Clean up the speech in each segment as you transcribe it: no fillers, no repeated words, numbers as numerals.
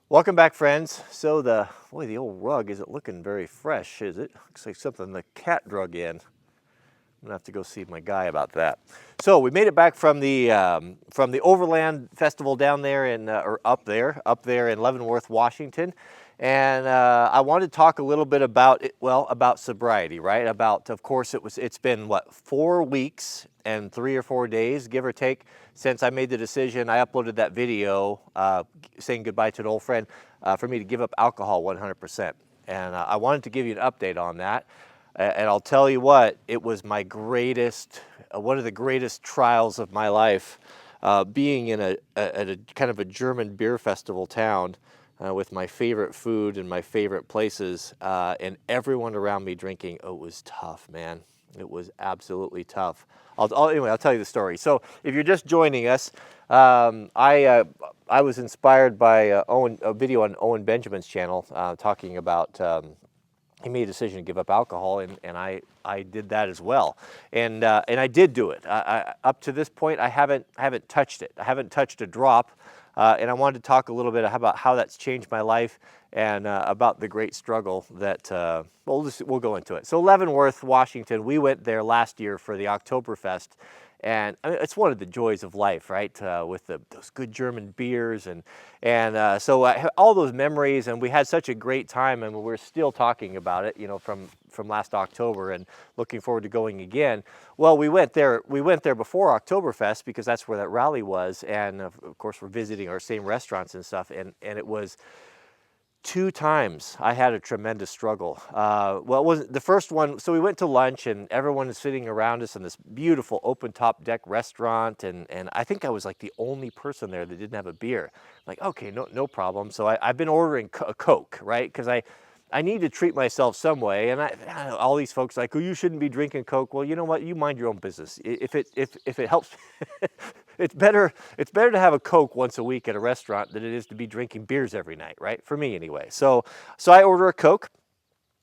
Welcome back, friends. So the old rug isn't looking very fresh, is it? Looks like something the cat drug in. I'm gonna have to go see my guy about that. So we made it back from the Overland Festival down there or up there in Leavenworth, Washington, and I wanted to talk a little bit about it. Well, about sobriety, right? Of course, it's been what, 4 weeks and 3 or 4 days, give or take, since I made the decision. I uploaded that video saying goodbye to an old friend for me to give up alcohol 100%, and I wanted to give you an update on that. And I'll tell you what, it was my greatest, one of the greatest trials of my life, being in a kind of a German beer festival town with my favorite food and my favorite places, and everyone around me drinking. Oh, it was tough, man. It was absolutely tough. Anyway, I'll tell you the story. So if you're just joining us, I was inspired by a video on Owen Benjamin's channel talking about he made a decision to give up alcohol, and I did that as well, and I did do it. Up to this point, I haven't touched it. I haven't touched a drop, and I wanted to talk a little bit about how that's changed my life and about the great struggle that we'll go into it. So Leavenworth, Washington, we went there last year for the Oktoberfest. And I mean, it's one of the joys of life, right? With those good German beers and so all those memories, and we had such a great time, and we're still talking about it, from last October, and looking forward to going again. Well, we went there before Oktoberfest because that's where that rally was, and of course we're visiting our same restaurants and stuff, and it was. 2 times I had a tremendous struggle. Well, it wasn't the first one. So we went to lunch and everyone is sitting around us in this beautiful open top deck restaurant. And I think I was like the only person there that didn't have a beer. Like, okay, no problem. So I've been ordering a Coke, right? Because I need to treat myself some way. And all these folks are like, oh, you shouldn't be drinking Coke. Well, you know what? You mind your own business. If it helps, it's better to have a Coke once a week at a restaurant than it is to be drinking beers every night, right? For me anyway. So I order a Coke,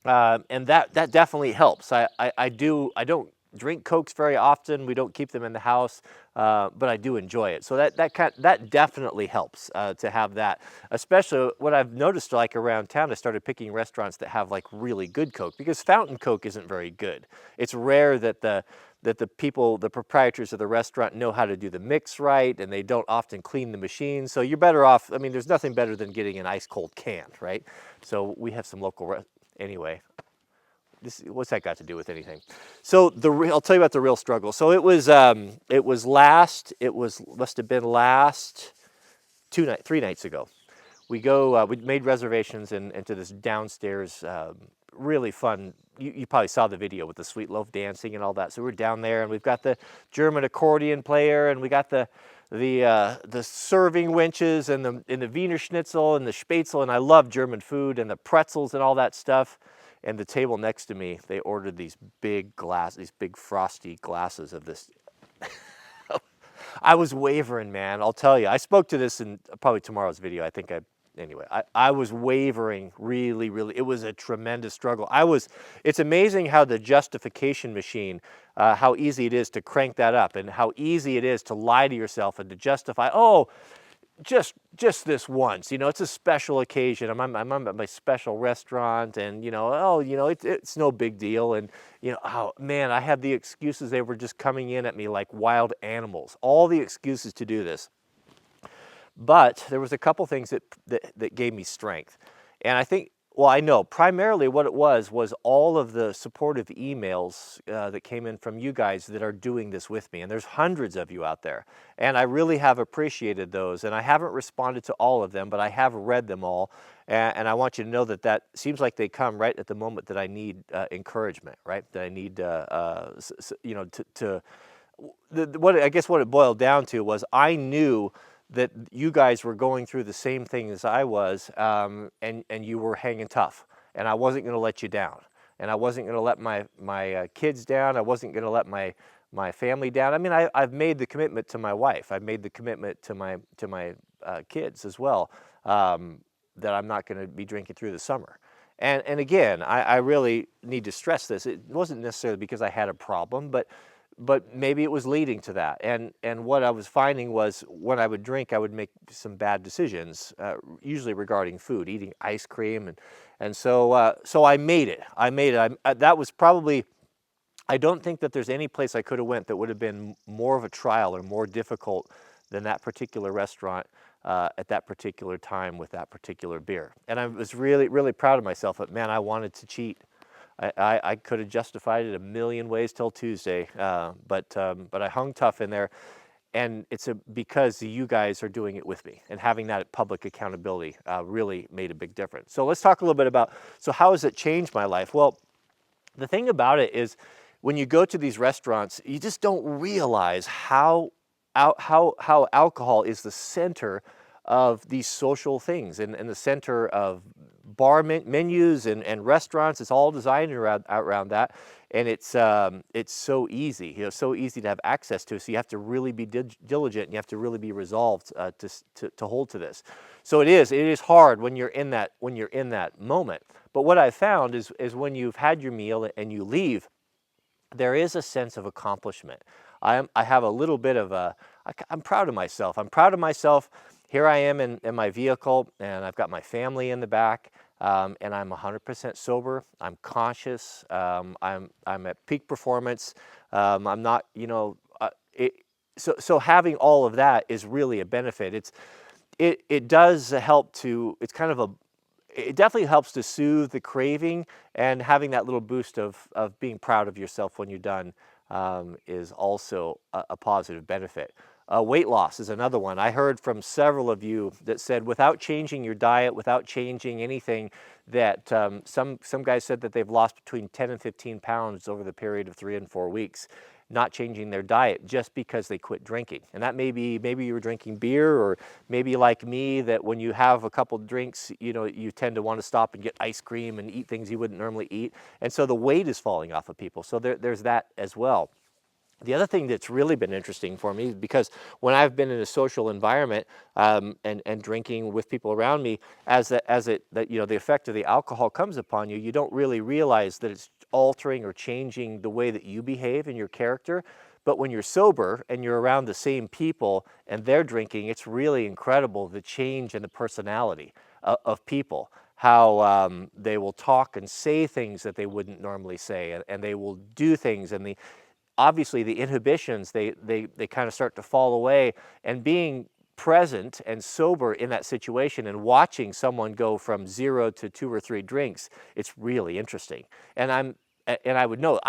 and that definitely helps. I don't drink Cokes very often. We don't keep them in the house, but I do enjoy it. So that definitely helps to have that. Especially what I've noticed, like around town, I started picking restaurants that have like really good Coke, because fountain Coke isn't very good. It's rare that the people, the proprietors of the restaurant, know how to do the mix right, and they don't often clean the machine. So you're better off. I mean, there's nothing better than getting an ice cold can, right? So we have some local. Anyway, what's that got to do with anything? So I'll tell you about the real struggle. So it was must have been last 3 nights ago. We made reservations into this downstairs, really fun. You probably saw the video with the sweet loaf dancing and all that. So we're down there, and we've got the German accordion player, and we got the serving winches and the Wiener Schnitzel and the Spätzle, and I love German food and the pretzels and all that stuff. And the table next to me, they ordered these big frosty glasses of this. I was wavering, man. I'll tell you. I spoke to this in probably tomorrow's video. Anyway, I was wavering really, really. It was a tremendous struggle. It's amazing how the justification machine, how easy it is to crank that up, and how easy it is to lie to yourself and to justify, oh, just this once, it's a special occasion. I'm at my special restaurant, and it's no big deal. And oh man, I had the excuses. They were just coming in at me like wild animals. All the excuses to do this. But there was a couple things that gave me strength. And I think, well, I know primarily what it was all of the supportive emails that came in from you guys that are doing this with me. And there's hundreds of you out there. And I really have appreciated those. And I haven't responded to all of them, but I have read them all. And I want you to know that seems like they come right at the moment that I need encouragement, right? That I need, what it boiled down to was I knew that you guys were going through the same thing as I was, and you were hanging tough, and I wasn't going to let you down, and I wasn't going to let my kids down. I wasn't going to let my family down. I mean, I've made the commitment to my wife. I've made the commitment to my kids as well, that I'm not going to be drinking through the summer. And again, I really need to stress this. It wasn't necessarily because I had a problem, but but maybe it was leading to that. And what I was finding was when I would drink, I would make some bad decisions, usually regarding food, eating ice cream, and so I made it. That was probably. I don't think that there's any place I could have went that would have been more of a trial or more difficult than that particular restaurant at that particular time with that particular beer. And I was really, really proud of myself. But man, I wanted to cheat. I could have justified it a million ways till Tuesday, but I hung tough in there, and it's because you guys are doing it with me, and having that public accountability really made a big difference. So let's talk a little bit about, so how has it changed my life? Well, the thing about it is when you go to these restaurants, you just don't realize how alcohol is the center of these social things, and the center of bar menus and restaurants. It's all designed around that, and it's so easy, so easy to have access to. So you have to really be diligent, and you have to really be resolved to hold to this. So it is hard when you're in that moment. But what I found is when you've had your meal and you leave, there is a sense of accomplishment. I have a little bit of I'm proud of myself. I'm proud of myself. Here I am in my vehicle, and I've got my family in the back, and I'm 100% sober. I'm conscious. I'm at peak performance. I'm not, so having all of that is really a benefit. It does help to, it definitely helps to soothe the craving, and having that little boost of being proud of yourself when you're done is also a positive benefit. Weight loss is another one. I heard from several of you that said without changing your diet, without changing anything, that some guys said that they've lost between 10 and 15 pounds over the period of 3 and 4 weeks, not changing their diet just because they quit drinking. And that maybe you were drinking beer, or maybe like me, that when you have a couple drinks, you tend to want to stop and get ice cream and eat things you wouldn't normally eat. And so the weight is falling off of people. So there's that as well. The other thing that's really been interesting for me, because when I've been in a social environment and drinking with people around me, the effect of the alcohol comes upon you, you don't really realize that it's altering or changing the way that you behave and your character. But when you're sober and you're around the same people and they're drinking, it's really incredible, the change in the personality of people. How they will talk and say things that they wouldn't normally say, and they will do things, and obviously the inhibitions, they kind of start to fall away. And being present and sober in that situation and watching someone go from 0 to 2 or 3 drinks, it's really interesting. And I would know,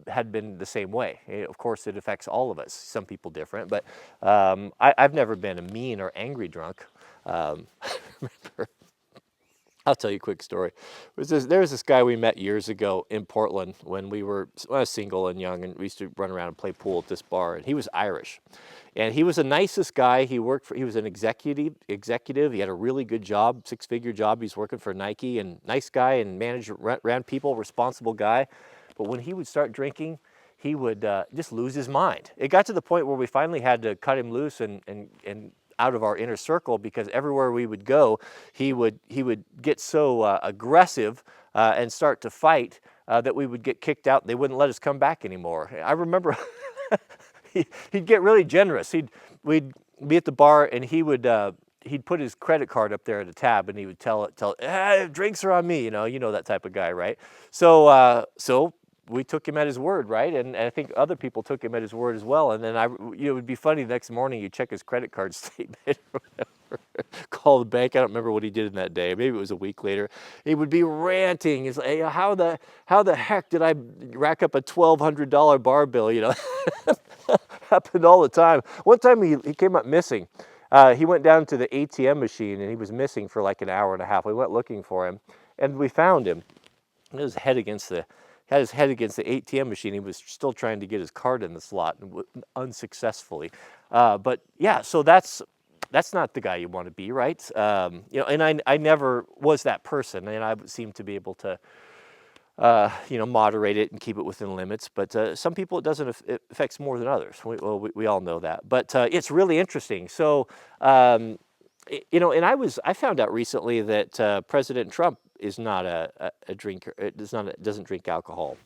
had been the same way. Of course, it affects all of us, some people different, but I've never been a mean or angry drunk. Remember, I'll tell you a quick story. There was this guy we met years ago in Portland when I was single and young, and we used to run around and play pool at this bar. And he was Irish, and he was the nicest guy. He was an executive. He had a really good job, 6-figure job. He's working for Nike, and nice guy, and ran people, responsible guy. But when he would start drinking, he would just lose his mind. It got to the point where we finally had to cut him loose and out of our inner circle, because everywhere we would go, he would get so aggressive and start to fight that we would get kicked out. They wouldn't let us come back anymore. I remember he'd get really generous. We'd be at the bar, and he'd put his credit card up there at a tab, and he would tell drinks are on me. You know that type of guy, right? So we took him at his word, right? And I think other people took him at his word as well. And then it would be funny, the next morning you check his credit card statement or whatever, call the bank. I don't remember what he did in that day. Maybe it was a week later. He would be ranting. He's like, hey, how the heck did I rack up a $1,200 bar bill? Happened all the time. One time he came up missing. He went down to the ATM machine, and he was missing for like an hour and a half. We went looking for him, and we found him. He had his head against the ATM machine. He was still trying to get his card in the slot, unsuccessfully. But yeah, so that's not the guy you want to be, right? And I never was that person, and I seem to be able to, moderate it and keep it within limits. But some people it affects more than others. We all know that. But it's really interesting. So, and I found out recently that President Trump is not a drinker. Doesn't drink alcohol.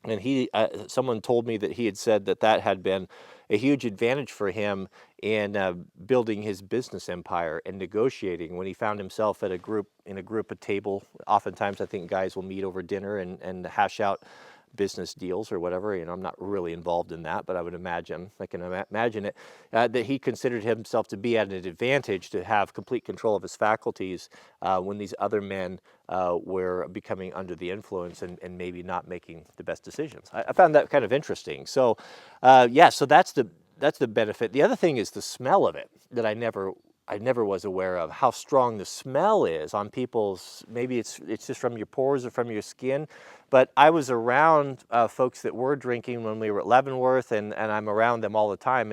And someone told me that he had said that that had been a huge advantage for him in building his business empire and negotiating when he found himself at a group at table. Oftentimes, I think guys will meet over dinner and hash out business deals or whatever. I'm not really involved in that, but I can imagine it, that he considered himself to be at an advantage to have complete control of his faculties when these other men were becoming under the influence and maybe not making the best decisions. I found that kind of interesting. So, yeah, so that's the benefit. The other thing is the smell of it that I never was aware of, how strong the smell is on people's, maybe it's just from your pores or from your skin, but I was around folks that were drinking when we were at Leavenworth, and I'm around them all the time.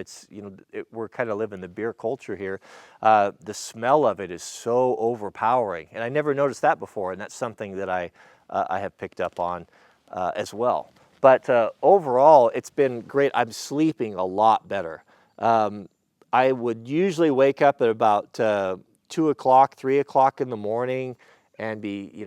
We're kind of living the beer culture here. The smell of it is so overpowering, and I never noticed that before, and that's something that I have picked up on as well. But overall, it's been great. I'm sleeping a lot better. I would usually wake up at about 2 o'clock, 3 o'clock in the morning and be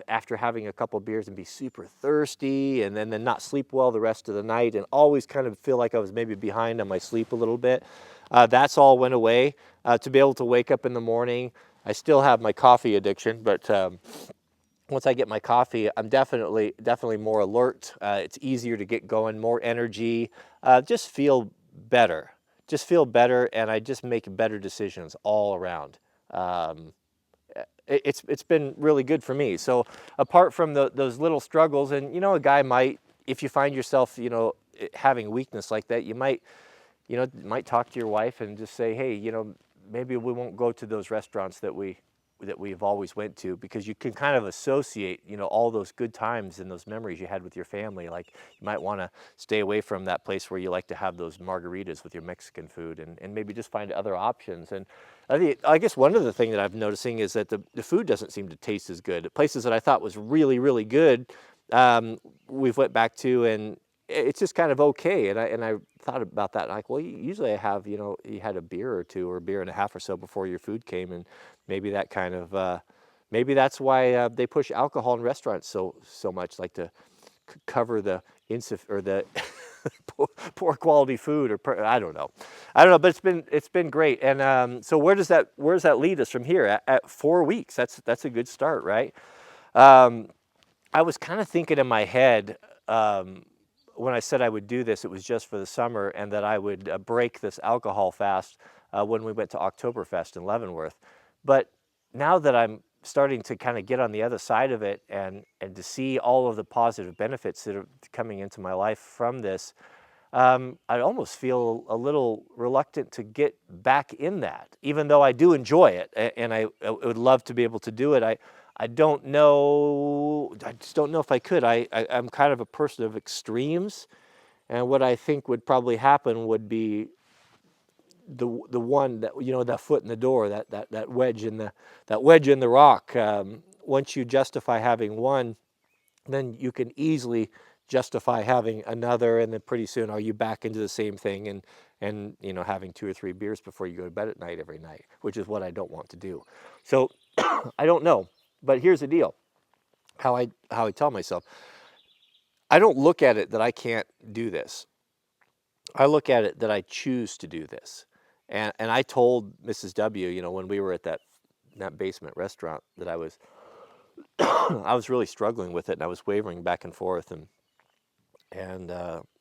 after having a couple beers and be super thirsty and then not sleep well the rest of the night and always kind of feel like I was maybe behind on my sleep a little bit. That's all went away. To be able to wake up in the morning, I still have my coffee addiction, but once I get my coffee, I'm definitely more alert. It's easier to get going, more energy, just feel better. Just feel better, and I just make better decisions all around. It's been really good for me. So apart from those little struggles, and a guy might, if you find yourself, having weakness like that, you might talk to your wife and just say, hey, maybe we won't go to those restaurants that we've always went to, because you can kind of associate, all those good times and those memories you had with your family. Like you might want to stay away from that place where you like to have those margaritas with your Mexican food, and maybe just find other options. And I guess one of the things that I'm noticing is that the food doesn't seem to taste as good. Places that I thought was really, really good, we've went back to, and it's just kind of okay. And I thought about that. Like, well, usually I have, you had a beer or two or a beer and a half or so before your food came, and maybe that kind of, maybe that's why they push alcohol in restaurants so much, like to cover the or the poor quality food, or I don't know, but it's been great. And so where does that lead us from here? At 4 weeks, that's a good start, right? I was kind of thinking in my head, when I said I would do this, it was just for the summer, and that I would break this alcohol fast when we went to Oktoberfest in Leavenworth. But now that I'm starting to kind of get on the other side of it, and to see all of the positive benefits that are coming into my life from this, I almost feel a little reluctant to get back in that, even though I do enjoy it, and I would love to be able to do it. I don't know. I just don't know if I could. I'm kind of a person of extremes, and what I think would probably happen would be the one that, that foot in the door, that wedge in the rock. Once you justify having one, then you can easily justify having another, and then pretty soon are you back into the same thing, and having 2 or 3 beers before you go to bed at night every night, which is what I don't want to do. So I don't know. But here's the deal, how I tell myself. I don't look at it that I can't do this. I look at it that I choose to do this. And I told Mrs. W, when we were at that basement restaurant, that I was I was really struggling with it, and I was wavering back and forth, and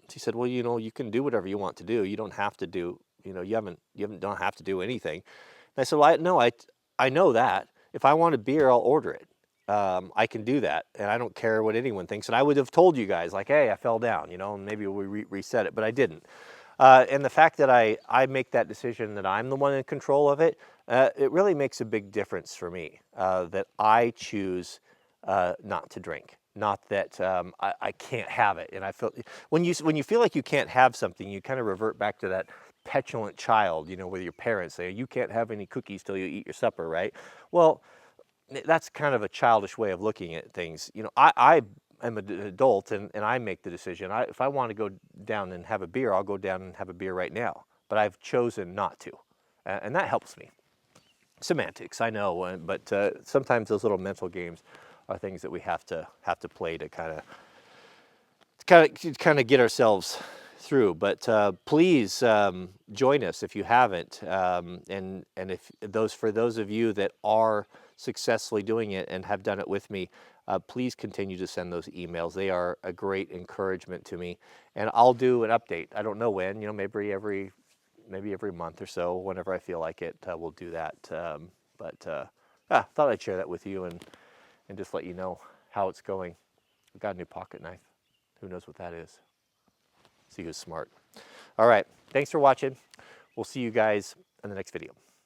she said, well, you can do whatever you want to do. You don't have to do, don't have to do anything. And I said, well, no, I know that. If I want a beer, I'll order it. I can do that, and I don't care what anyone thinks. And I would have told you guys, like, hey, I fell down, and maybe we reset it, but I didn't. And the fact that I make that decision, that I'm the one in control of it, it really makes a big difference for me, that I choose not to drink. Not that I can't have it. And I feel, when you feel like you can't have something, you kind of revert back to that petulant child, where your parents say, you can't have any cookies till you eat your supper, right? Well, that's kind of a childish way of looking at things. I am an adult, and I make the decision. If I want to go down and have a beer, I'll go down and have a beer right now. But I've chosen not to, and that helps me. Semantics, I know, but sometimes those little mental games are things that we have to play to kind of kind of get ourselves through. But please join us if you haven't, and if for those of you that are successfully doing it and have done it with me, please continue to send those emails. They are a great encouragement to me, and I'll do an update. I don't know when, maybe every month or so, whenever I feel like it, we'll do that. Thought I'd share that with you and just let you know how it's going. I've got a new pocket knife. Who knows what that is? See who's smart. All right, thanks for watching. We'll see you guys in the next video.